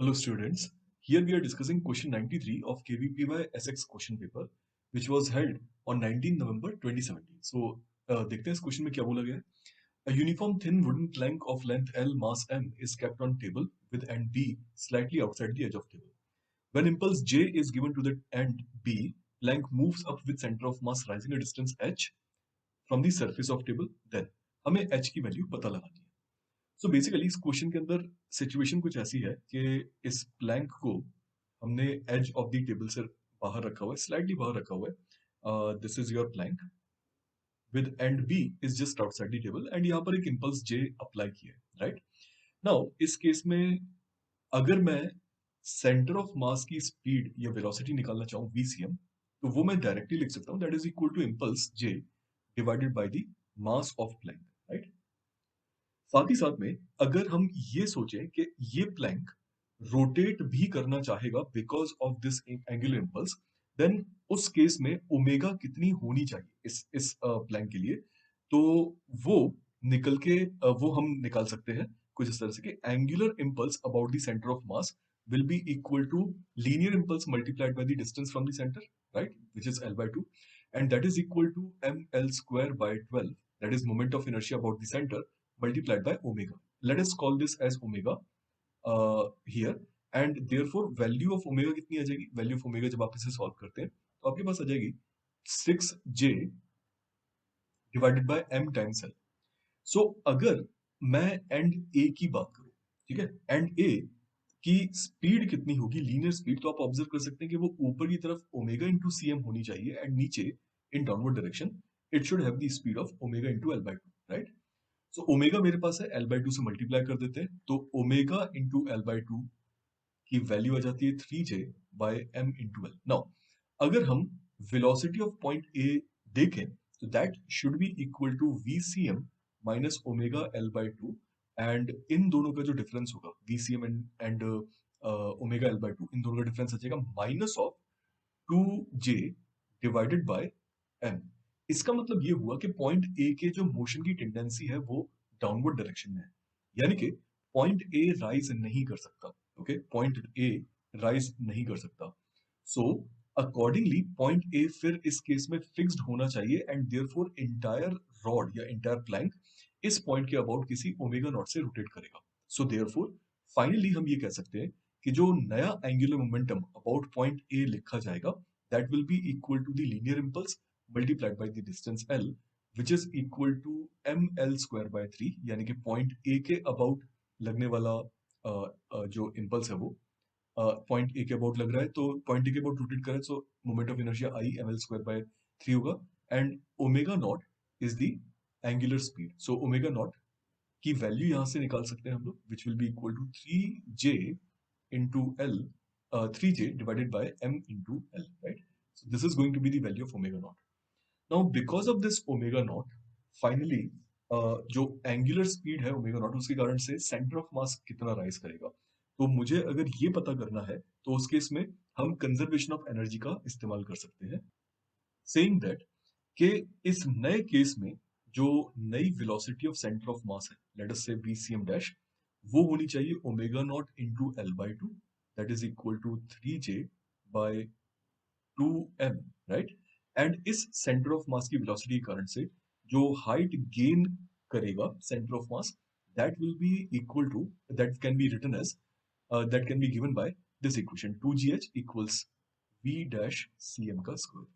Hello students, here we are discussing question 93 of KVPY SX question paper which was held on 19 November 2017. So देखते हैं इस question में क्या बोला गया है. A uniform thin wooden plank of length L mass M is kept on table with end B slightly outside the edge of table. When impulse J is given to the end B, plank moves up with center of mass rising a distance h from the surface of table. Then हमें h की value पता लगानी है. So basically इस question के अंदर situation कुछ ऐसी है कि इस प्लैंक को हमने एज ऑफ द टेबल से बाहर रखा हुआ है, स्लाइटली बाहर रखा हुआ है. This is your plank with end B is just outside the table and यहाँ पर एक इम्पल्स जे अप्लाई किया है, राइट. नाउ इस केस में अगर मैं सेंटर ऑफ मास की स्पीड या वेलोसिटी निकालना चाहूँ वीसीएम, तो वो मैं डायरेक्टली लिख सकता हूँ, that is equal to impulse J divided by the mass of plank, right. साथ ही साथ में अगर हम ये सोचें कि ये प्लैंक रोटेट भी करना चाहेगा because of this angular impulse, then उस केस में ओमेगा कितनी होनी चाहिए इस प्लैंक के लिए, तो वो वो हम निकाल सकते हैं कुछ इस तरह से कि angular impulse about the centre of mass will be equal to linear impulse multiplied by the distance from the center, right, which is L by 2, and that is equal to ml square by 12, that is moment of inertia about the center multiplied by omega. Let us call this as omega here, and therefore value of omega कितनी आ जाएगी? Value of omega जब आप इसे solve करते हैं तो आपके पास आ जाएगी 6j divided by m times l. So अगर मैं एंड ए की बात करूं, ठीक है, एंड ए की स्पीड कितनी होगी, लीनियर स्पीड, तो आप ऑब्जर्व कर सकते हैं कि वो ऊपर की तरफ ओमेगा इंटू सी एम होनी चाहिए एंड नीचे in downward direction it should have the speed of omega into L by two, right. So omega मेरे पास है, एल बाई टू से मल्टीप्लाई कर देते हैं तो omega into L by two की वैल्यू आ जाती है 3j by m into L. Now अगर हम वेलोसिटी ऑफ पॉइंट ए देखें तो that should be equal to V C M minus omega L by to, and इन दोनों का जो डिफरेंस होगा VCM and omega L by two, इन दोनों का डिफरेंस आ जाएगा minus of 2j divided by m. इसका मतलब ये हुआ कि पॉइंट ए के जो मोशन की टेंडेंसी है वो डाउनवर्ड डायरेक्शन में है, यानी कि पॉइंट ए राइज नहीं कर सकता. ओके, पॉइंट ए राइज नहीं कर सकता. सो अकॉर्डिंगली पॉइंट ए फिर इस केस में फिक्स्ड होना चाहिए एंड देयरफॉर इंटायर रॉड या इंटायर प्लैंक इस पॉइंट के अबाउट किसी ओमेगा नॉट से रोटेट करेगा. सो देयरफॉर फाइनली हम ये कह सकते हैं कि जो नया angular momentum about point A लिखा जाएगा that will be equal to the linear impulse multiplied by the distance l which is equal to ml square by 3, यानी कि पॉइंट ए के अबाउट लगने वाला जो इंपल्स है वो पॉइंट ए के अबाउट लग रहा है, तो पॉइंट ए के अबाउट रोटेट करें so moment of inertia I ml square by 3 होगा and omega not is the angular speed. So omega not की वैल्यू यहां से निकाल सकते हैं हम लोग which will be equal to 3j into l, 3j divided by m into l, right. So this is going to be the value of omega naught. Now because of this omega naught, finally जो angular speed है omega naught उसके कारण से centre of मास कितना rise करेगा, तो मुझे अगर ये पता करना है तो उस केस में हम कंजर्वेशन ऑफ एनर्जी का इस्तेमाल कर सकते हैं, सेइंग दैट कि इस नए केस में जो नई velocity of centre of mass है, लेट अस से VCM डैश, वो होनी चाहिए omega not into L by two, that is equal to 3j by 2m, right. And इस सेंटर ऑफ मास की वेलोसिटी के कारण से जो हाइट गेन करेगा centre of mass that will be equal to, that can be written as, that can be given by this equation 2gh equals v dash cm का square.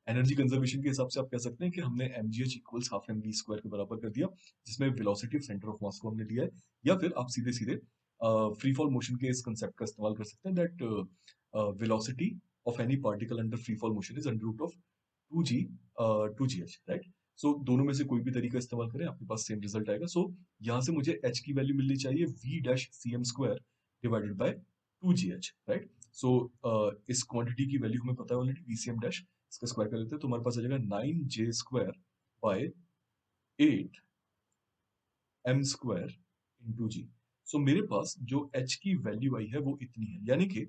Energy conservation के हिसाब से आप कह सकते हैं कि हमने mgh equals half mv square के बराबर कर दिया, जिसमें वेलोसिटी ऑफ सेंटर ऑफ मास को हमने लिया है, या फिर आप सीधे सीधे फ्री फॉल मोशन के इस कंसेप्ट का इस्तेमाल कर सकते हैं that velocity of any particle under free fall motion is under root of 2gh, right. सो दोनों में से कोई भी तरीका इस्तेमाल करें आपके पास सेम रिजल्ट आएगा. सो यहाँ से मुझे h की वैल्यू मिलनी चाहिए v dash cm square divided by 2gh, right. So इस क्वांटिटी की वैल्यू हमें पता है ऑलरेडी, vcm डैश, इसका स्क्वायर कर लेते हैं तो हमारे पास आ जाएगा 9j square by 8m square into g. So मेरे पास जो h की वैल्यू आई है वो इतनी है, यानी कि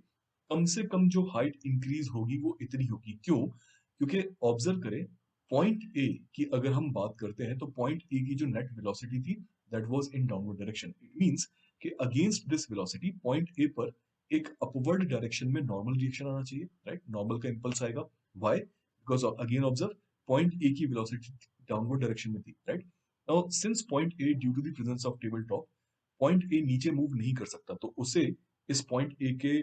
कम से कम जो हाइट इंक्रीज होगी वो इतनी होगी. क्यों? क्योंकि ऑब्जर्व करें पॉइंट ए की अगर हम बात करते हैं तो पॉइंट ए की जो नेट वेलोसिटी थी that was in downward direction. It means कि against this velocity point A पर एक अपवर्ड डायरेक्शन में नॉर्मल रिएक्शन आना चाहिए, राइट? नॉर्मल का इंपल्स आएगा, why? Because again observe, point A की वेलोसिटी डाउनवर्ड डायरेक्शन में थी, right? Now since point A due to the presence of table top, point A नीचे मूव नहीं कर सकता, तो उसे इस पॉइंट ए के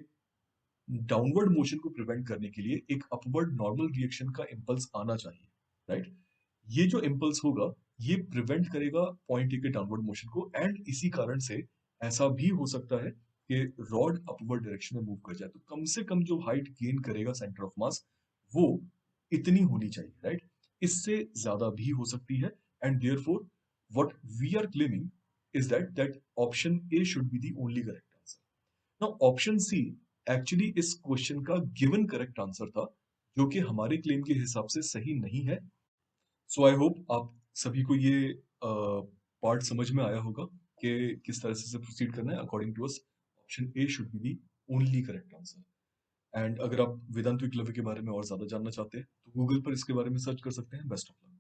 डाउनवर्ड मोशन को प्रिवेंट करने के लिए एक अपवर्ड नॉर्मल रिएक्शन का इंपल्स आना चाहिए, राइट? ये जो इंपल्स होगा, ये प्रिवेंट करेगा पॉइंट ए के डाउनवर्ड मोशन को, एंड इसी कारण से ऐसा भी हो सकता है कि रॉड अपवर्ड डायरेक्शन में मूव कर जाए। तो कम से कम जो हाइट गेन करेगा सेंटर ऑफ मास, वो इतनी होनी चाहिए, राइट? इससे ज्यादा भी हो सकती है, and therefore what we are claiming is that option A should be the only correct answer. Now option C actually इस क्वेश्चन का गिवन करेक्ट आंसर था, जो कि हमारे क्लेम के हिसाब से सही नहीं है। सो आई होप आप सभी को ये पार्ट समझ में आया होगा कि किस तरह से प्रोसीड करना है। According to us option A should be the only correct answer. And अगर आप वेदांत विक्लव्य के बारे में और ज्यादा जानना चाहते हैं तो गूगल पर इसके बारे में सर्च कर सकते हैं। Best of luck.